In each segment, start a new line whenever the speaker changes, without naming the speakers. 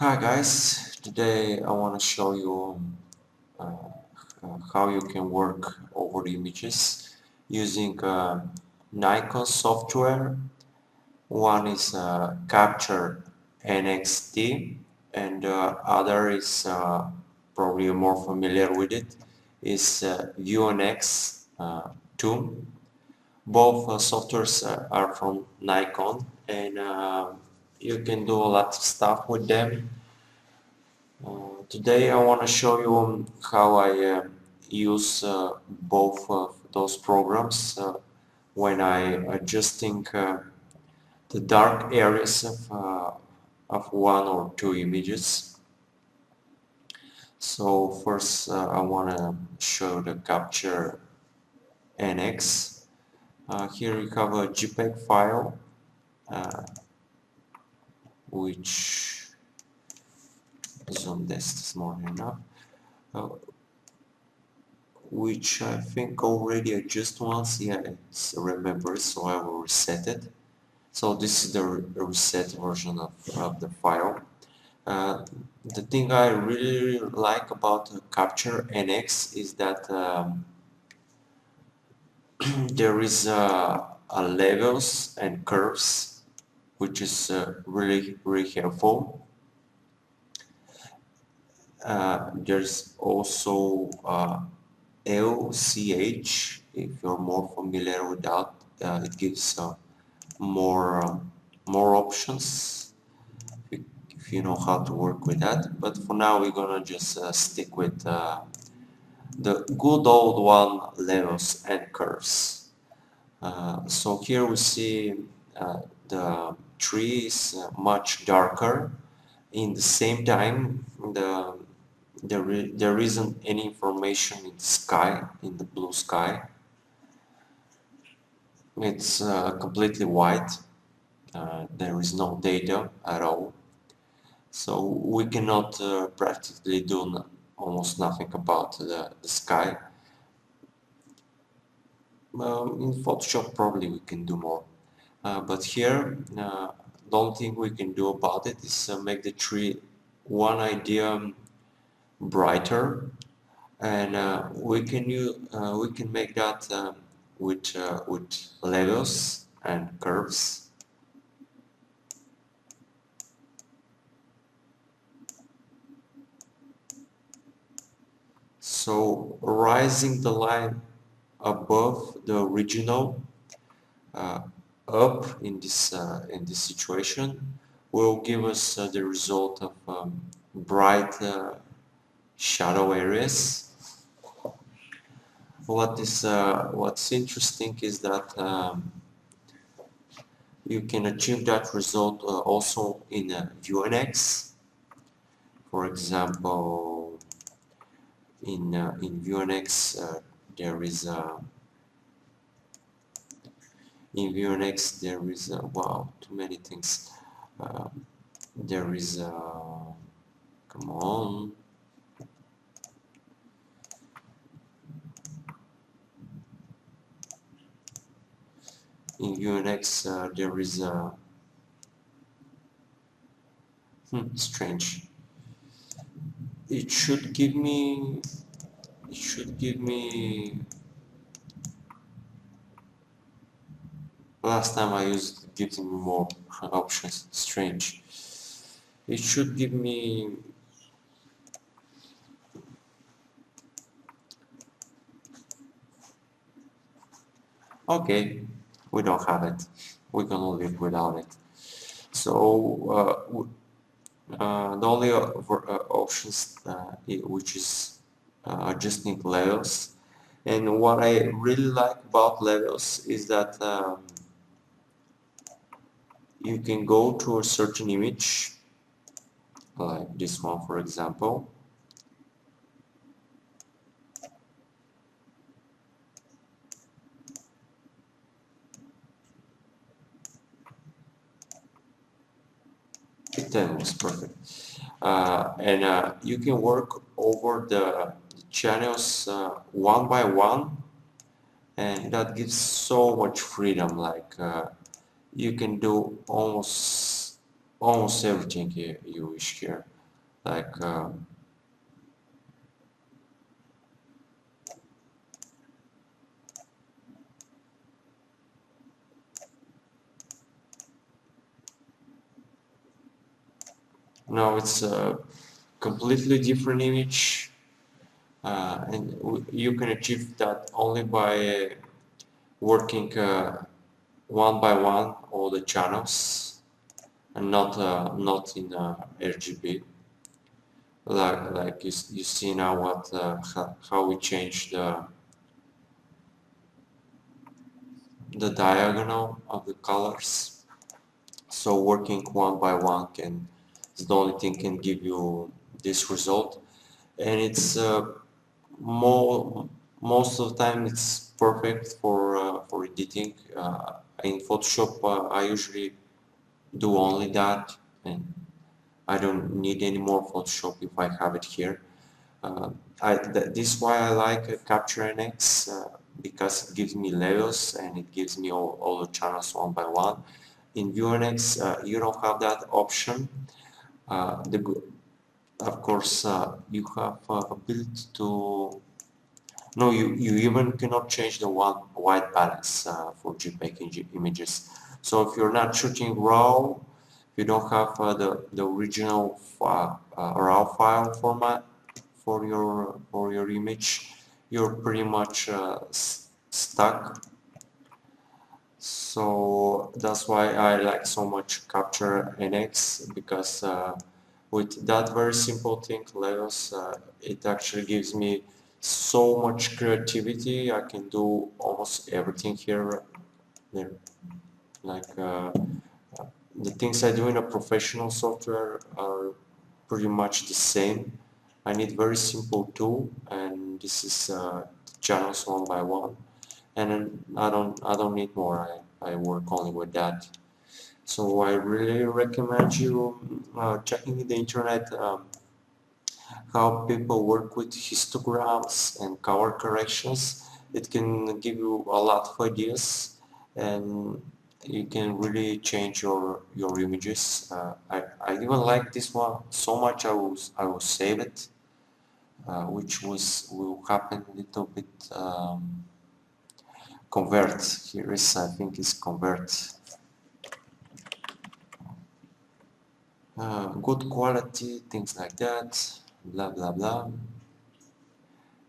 Hi guys, today I want to show you how you can work over the images using Nikon software. One is Capture nx2 and other is probably you're more familiar with it is nx2. Both softwares are from Nikon and you can do a lot of stuff with them. Today I want to show you how I use both of those programs when I adjusting the dark areas of one or two images. So first I want to show the Capture NX. Here you have a JPEG file uh, which zoom this is more than enough. Uh, which I think already adjust once. Yeah, it's remembered, so I will reset it. So this is the reset version of the file. The thing I really like about Capture NX is that there is a levels and curves, which is really helpful. There's also LCH, if you're more familiar with that. It gives more options if you know how to work with that. But for now, we're gonna just stick with the good old one, levels and curves. So here we see the tree is much darker. In the same time, there isn't any information in the sky, in the blue sky. It's completely white. There is no data at all. So we cannot practically do almost nothing about the sky. In Photoshop probably we can do more. But here, the only thing we can do about it is make the tree one idea brighter, and we can make that with levels and curves. So rising the line above the original uh, up in this situation will give us the result of bright shadow areas. What's interesting is that you can achieve that result also in UNX. For example, in UNX there is a in UNX there is wow, too many things. Uh, there is come on. In UNX there is a strange. It should give me. It should give me. Last time I used it gives me more options. Strange. It should give me. Okay, we don't have it. We can live without it. So the only options which is adjusting levels, and what I really like about levels is that you can go to a certain image like this one, for example. It was perfect, and you can work over the channels one by one, and that gives so much freedom. Like you can do almost almost everything you wish here, like now it's a completely different image, and you can achieve that only by working one by one all the channels, and not in RGB. Like you see now what how we change the diagonal of the colors. So working one by one can is the only thing can give you this result, and it's more most of the time it's perfect for editing. In Photoshop, I usually do only that, and I don't need any more Photoshop if I have it here. Uh, this is why I like Capture NX because it gives me levels and it gives me all the channels one by one. In View NX, you don't have that option. Of course, you have ability to. No, you even cannot change the white balance for JPEG images. So if you're not shooting RAW, you don't have the original RAW file format for your image, you're pretty much stuck. So that's why I like so much Capture NX, because with that very simple thing, levels, it actually gives me so much creativity. I can do almost everything here. There, like the things I do in a professional software are pretty much the same. I need very simple tool, and this is channels one by one, and then I don't need more. I work only with that. So I really recommend you checking the internet how people work with histograms and color corrections. It can give you a lot of ideas, and you can really change your images. I even like this one so much I will save it, which will happen a little bit. Convert here is, I think is convert. Good quality, things like that, blah blah blah.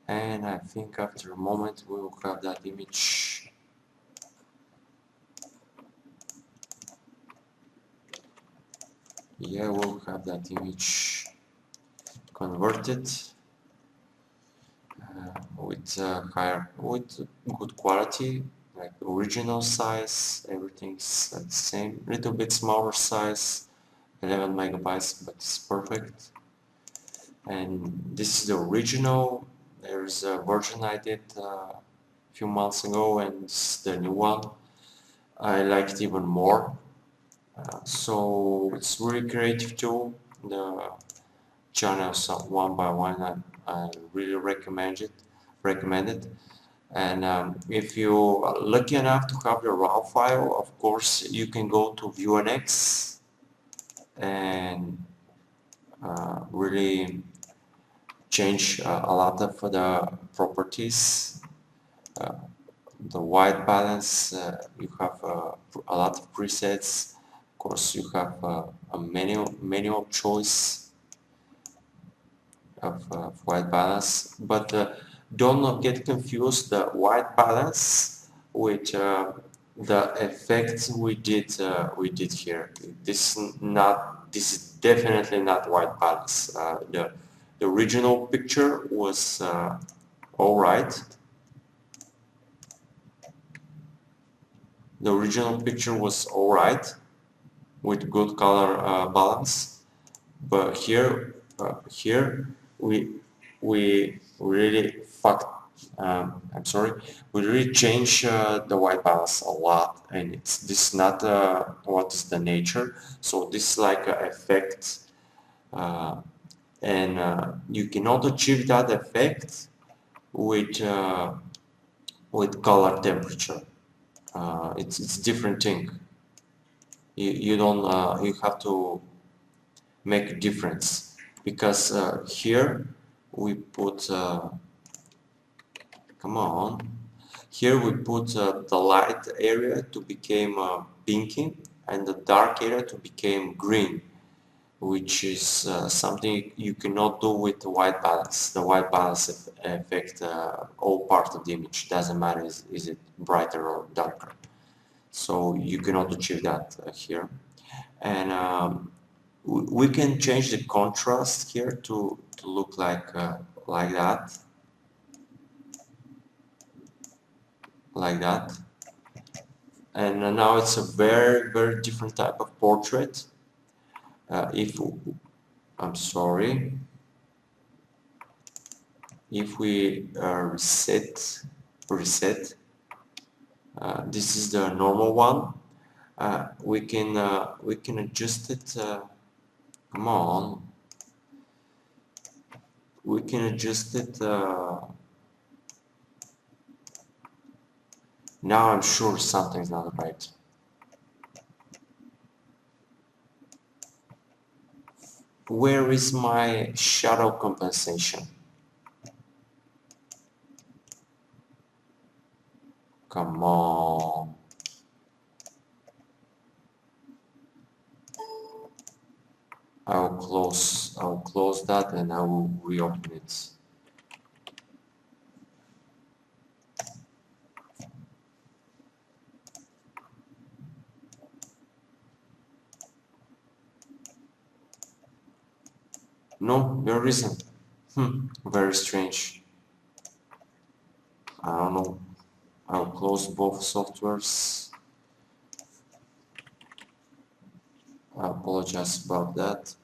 And I think after a moment we will have that image. Yeah, we'll have that image converted with good quality, like original size. Everything's the same, little bit smaller size, 11 megabytes, but it's perfect. And this is the original. There's a version I did a few months ago, and this is the new one. I like it even more. So it's really creative tool. The channels one by one. I really recommend it. Recommend it. And if you are lucky enough to have the RAW file, of course, you can go to View NX and really change a lot of the properties. The white balance, you have a lot of presets. Of course, you have a manual choice of white balance, but do not get confused the white balance with the effects we did here. This is definitely not white balance. The original picture was all right. The original picture was all right with good color balance, but here we really fucked. I'm sorry. We really changed the white balance a lot, and this is not what is the nature. So this is like an effect, uh, and you cannot achieve that effect with color temperature. It's different thing. You don't you have to make a difference, because here we put come on, here we put the light area to become pinky and the dark area to become green, which is something you cannot do with the white balance. The white balance affect all parts of the image. Doesn't matter is it brighter or darker. So you cannot achieve that here. And we can change the contrast here to look like that, like that. And now it's a very different type of portrait. If I'm sorry, if we reset, this is the normal one. We can adjust it. Come on, we can adjust it. Now I'm sure something's not right. Where is my shadow compensation? Come on. I'll close that and I will reopen it. No, there isn't. Very strange. I don't know. I'll close both softwares. I apologize about that.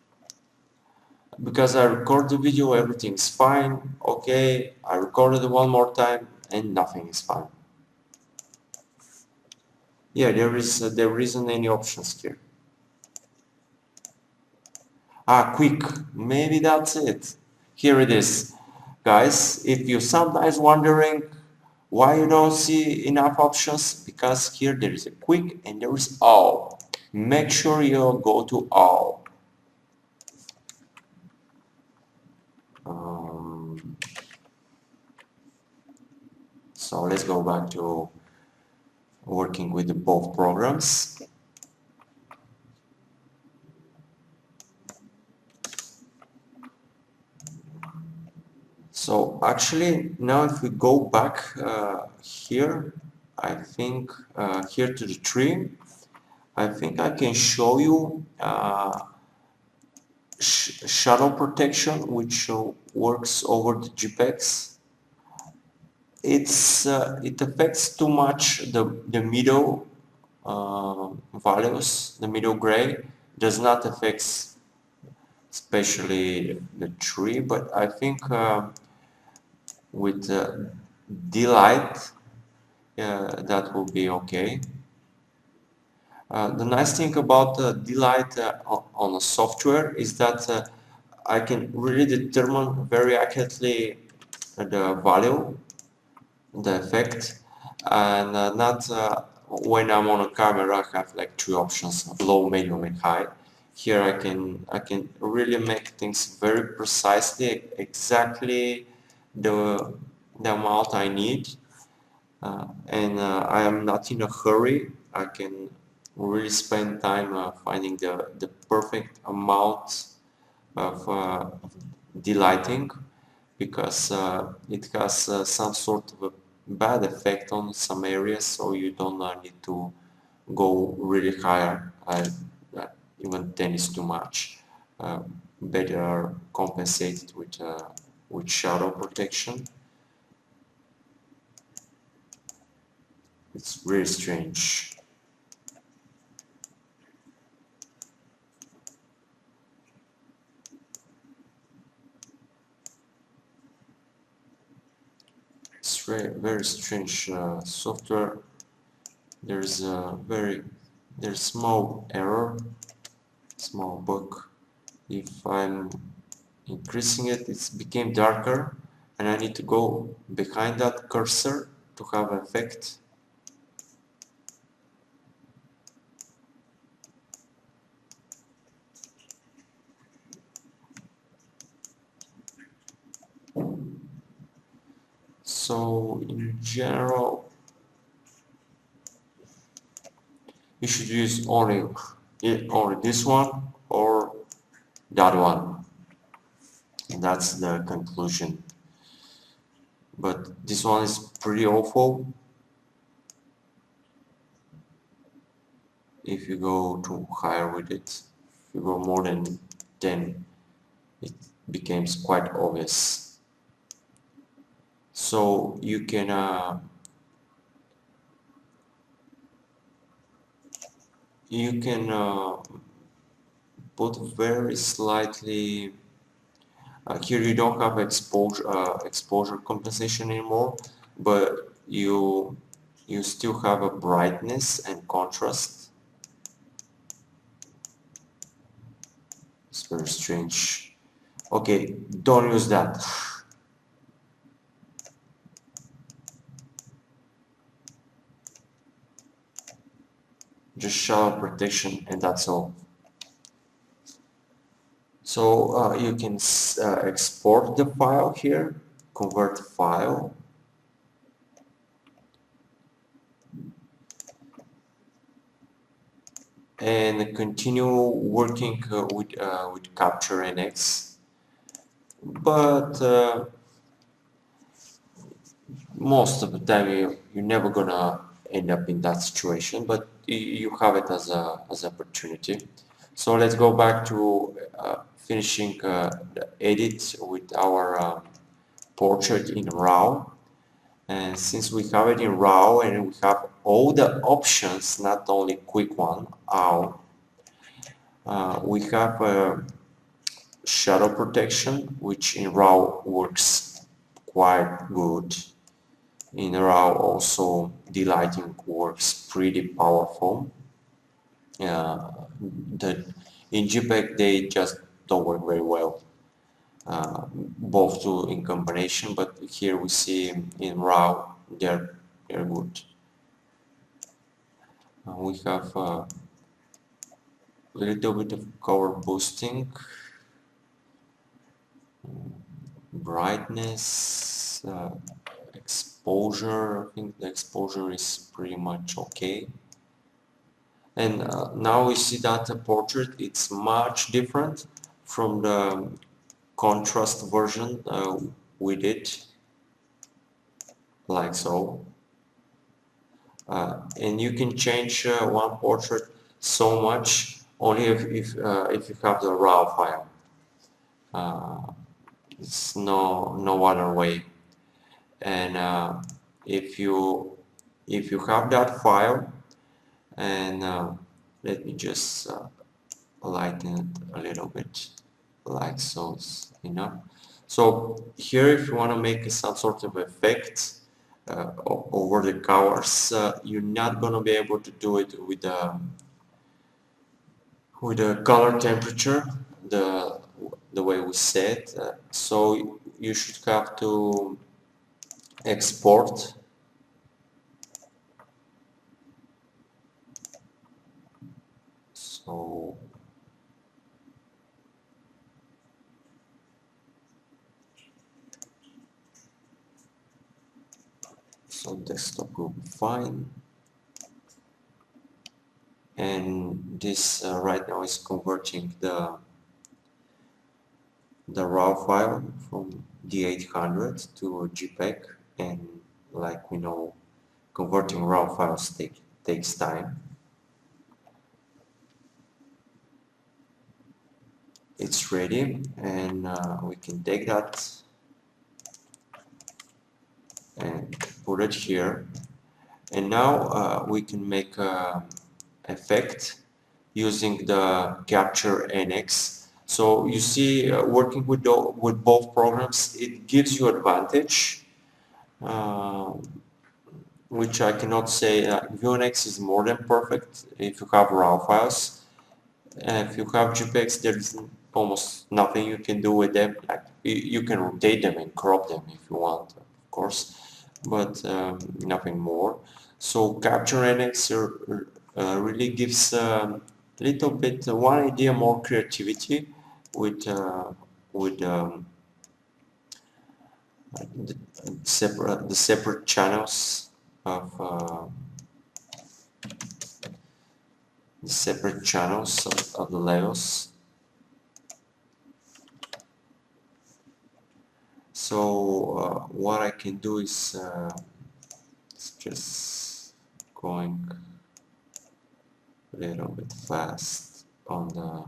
Because I record the video, everything's fine. Okay, I recorded it one more time and nothing is fine. Yeah, there isn't any options here. Quick, maybe that's it. Here it is. Guys, if you're sometimes wondering why you don't see enough options, because here there is a quick and there is all. Make sure you go to all. So let's go back to working with both programs. So actually now if we go back here, I think here to the tree, I think I can show you shadow protection, which works over the JPEGs. It affects too much the middle values. The middle gray does not affect especially the tree, but I think with D-Light that will be okay. The nice thing about D-Light on a software is that I can really determine very accurately the value, the effect, and not when I'm on a camera I have like three options: low, medium, and high. Here I can really make things very precisely, exactly the amount I need, and I am not in a hurry. I can really spend time finding the perfect amount of delighting, because it has some sort of a bad effect on some areas, so you don't need to go really higher. Even 10 is too much. Better compensated with shadow protection. It's really strange. It's very strange software. There's a there's small error, small bug. If I'm increasing it, it's became darker, and I need to go behind that cursor to have effect. So in general, you should use only this one or that one. And that's the conclusion. But this one is pretty awful. If you go too higher with it, if you go more than 10, it becomes quite obvious. So you can put very slightly. Here you don't have exposure compensation anymore, but you still have a brightness and contrast. It's very strange. Okay, don't use that. Just shadow protection and that's all. So you can export the file here, convert file, and continue working with Capture NX. But most of the time you're never gonna end up in that situation, but you have it as an opportunity. So let's go back to finishing the edit with our portrait in RAW. And since we have it in RAW and we have all the options, not only quick one out, we have shadow protection, which in RAW works quite good. In RAW also the lighting works pretty powerful. The in JPEG they just don't work very well. Both two in combination, but here we see in RAW they're good. We have a little bit of color boosting, brightness, exposure. I think the exposure is pretty much okay. And now we see that the portrait it's much different from the contrast version we did, like so. And you can change one portrait so much only if you have the RAW file. It's no other way. And if you have that file, and let me just lighten it a little bit, like so, it's enough. So here, if you want to make some sort of effect over the colors, you're not going to be able to do it with the color temperature, the way we said. So you should have to export. So desktop will be fine. And this right now is converting the RAW file from D800 to a JPEG, and like we know, converting RAW files takes time. It's ready, and we can take that and put it here. And now we can make an effect using the Capture NX. So you see, working with both programs, it gives you advantage, which I cannot say. VNX is more than perfect if you have RAW files. If you have JPEGs, there's almost nothing you can do with them. Like, you can rotate them and crop them if you want, of course, but nothing more. So Capture NX really gives a little bit one idea more creativity with the separate channels of the layers. So what I can do is just going a little bit fast on the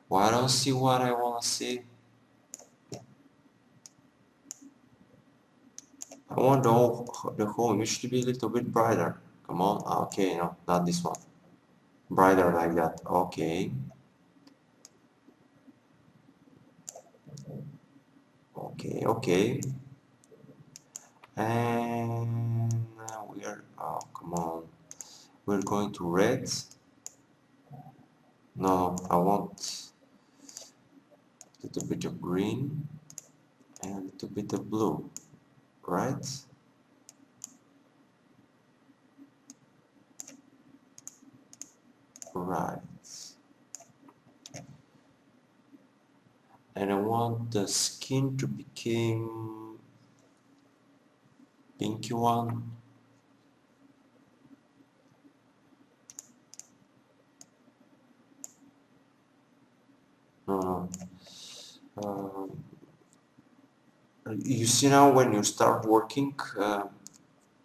well, I don't see what I want to see. I want the whole image to be a little bit brighter. Come on. Okay, no, not this one. Brighter like that. Okay. Okay, okay. And we are, oh, come on. We're going to red. No, I want a little bit of green and a little bit of blue, right? Right. And I want the skin to become pinky one. No, no. You see now when you start working,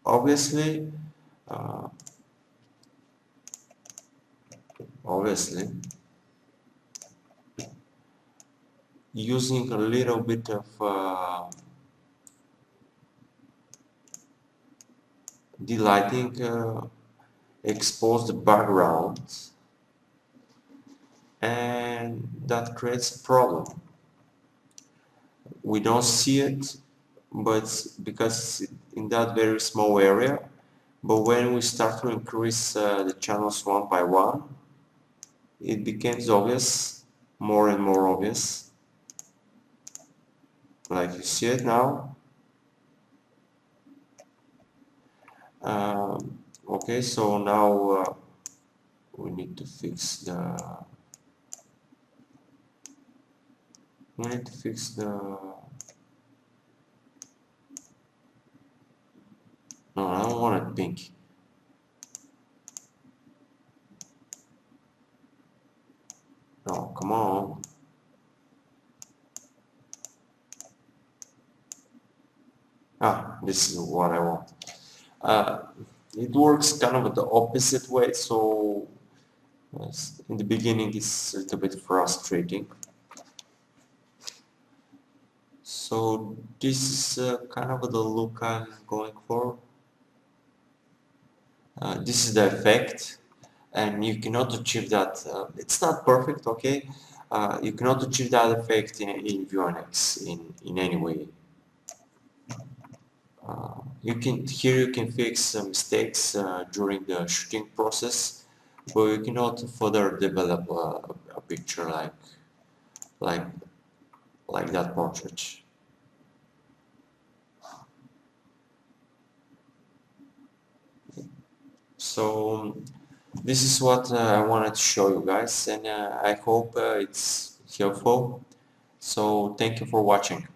obviously, uh, obviously, using a little bit of delighting expose the background, and that creates a problem. We don't see it, but because in that very small area, but when we start to increase the channels one by one, it becomes obvious, more and more obvious, like you see it now. Okay, so now we need to fix the no, I don't want it pink. No, come on. Ah, this is what I want. It works kind of the opposite way, so in the beginning it's a little bit frustrating. So this is kind of the look I'm going for. This is the effect, and you cannot achieve that. It's not perfect, okay? You cannot achieve that effect in View NX in any way. Here you can fix mistakes during the shooting process, but you cannot further develop a picture like like that portrait. So this is what I wanted to show you guys, and I hope it's helpful. So thank you for watching.